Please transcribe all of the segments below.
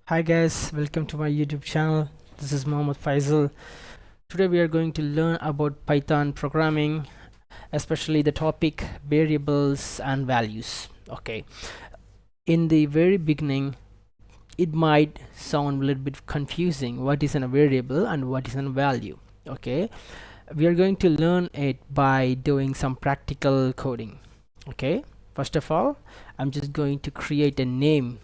Hi guys, welcome to my YouTube channel. This is Mohammed Faisal. Today we are going to learn about Python programming, especially the topic variables and values. Okay, in the very beginning it might sound a little bit confusing what is a variable and what is a value. Okay, we are going to learn it by doing some practical coding. Okay, first of all I'm just going to create a name.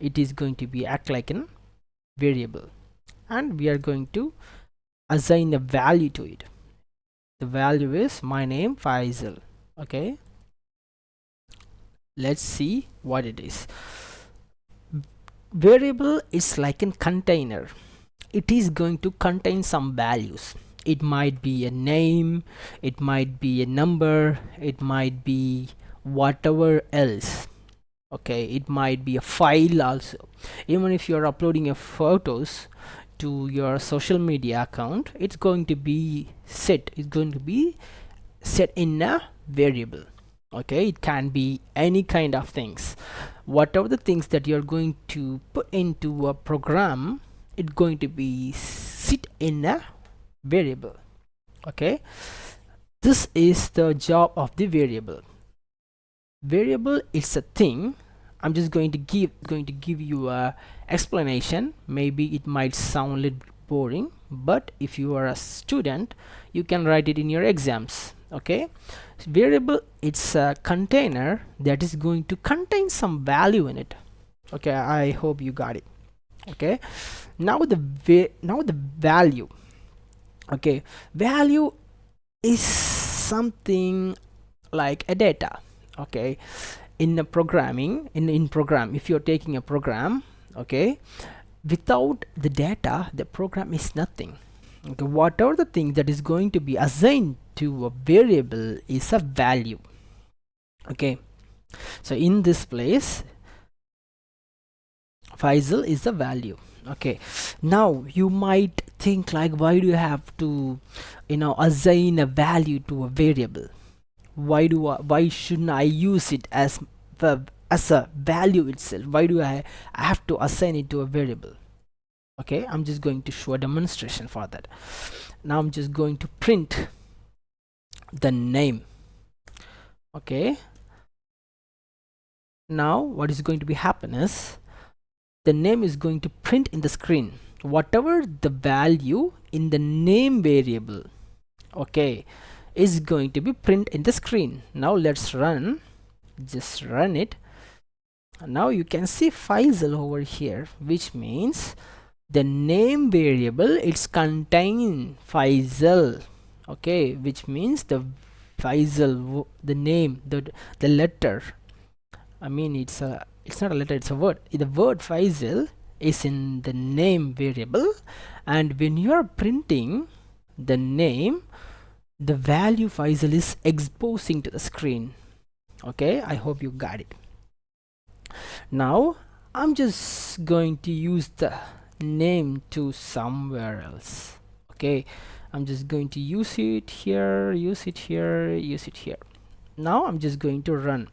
It is going to be act like an variable, and we are going to assign a value to it. The value is my name Faisal. Okay, let's see what it is. Variable is like a container. It is going to contain some values. It might be a name, it might be a number, it might be whatever else. Okay, it might be a file also. Even if you're uploading your photos to your social media account, it's going to be set in a variable. Okay, it can be any kind of things. Whatever the things that you're going to put into a program, it's going to be sit in a variable. Okay, this is the job of the variable. Variable is a thing. I'm just going to give you a explanation. Maybe it might sound a little boring, but if you are a student you can write it in your exams. Okay, variable, it's a container that is going to contain some value in it. Okay, I hope you got it. Okay, now the value. Okay, value is something like a data. Okay, in a programming, in program, if you're taking a program, okay, without the data the program is nothing. Okay, whatever the thing that is going to be assigned to a variable is a value. Okay, so in this place Faisal is the value. Okay, now you might think like, why do you have to assign a value to a variable? Why shouldn't I use it as a value itself? Why do I have to assign it to a variable? Okay, I'm just going to show a demonstration for that. Now I'm just going to print the name. Okay, now what is going to be happen is the name is going to print in the screen whatever the value in the name variable, okay, is going to be print in the screen. Now let's just run it. Now you can see Faisal over here, which means the name variable it's contain Faisal. Okay, which means the Faisal, the name, the letter, I mean it's not a letter, it's a word. The word Faisal is in the name variable, and when you are printing the name, the value Faisal is exposing to the screen. Okay, I hope you got it. Now I'm just going to use the name to somewhere else. Okay, I'm just going to use it here, use it here, use it here. Now I'm just going to run.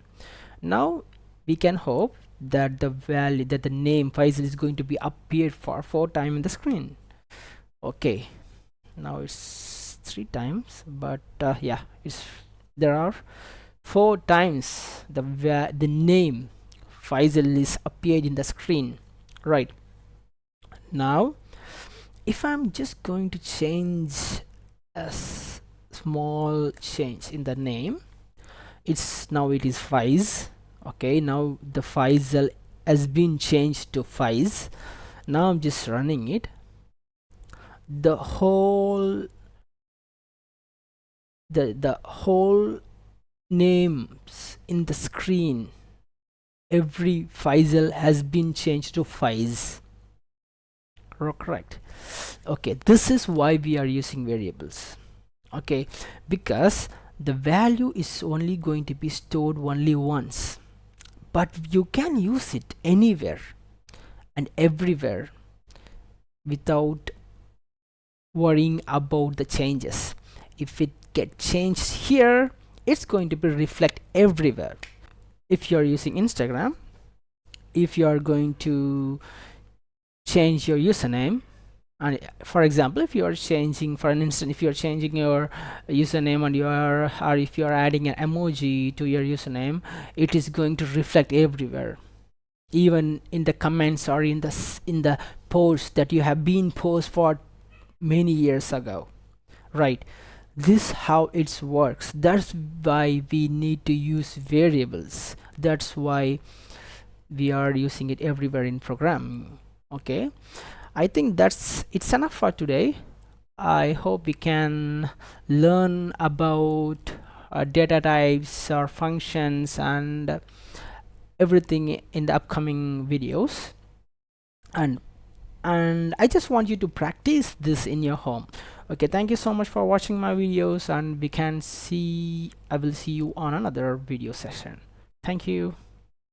Now we can hope that the name Faisal is going to be appeared for 4 times in the screen. Okay, now it's 3 times, but yeah, there are 4 times the name Faisal is appeared in the screen. Right, now if I'm just going to change a small change in the name, it is Faiz. Okay, now the Faisal has been changed to Faiz. Now I'm just running it. The whole names in the screen, every Faisal has been changed to Faiz. Correct. Okay, this is why we are using variables. Okay, because the value is only going to be stored only once, but you can use it anywhere and everywhere without worrying about the changes. If it get changed here, it's going to be reflect everywhere. If you're using Instagram, if you are going to change your username. And for example, if you are changing, for an instant, if you are changing your username and you are, or if you are adding an emoji to your username, it is going to reflect everywhere, even in the comments or in the posts that you have been post for many years ago, right? This how it works. That's why we need to use variables. That's why we are using it everywhere in programming. Okay, I think it's enough for today. I hope we can learn about data types or functions and everything in the upcoming videos. And I just want you to practice this in your home. Okay, thank you so much for watching my videos, and I will see you on another video session. Thank you.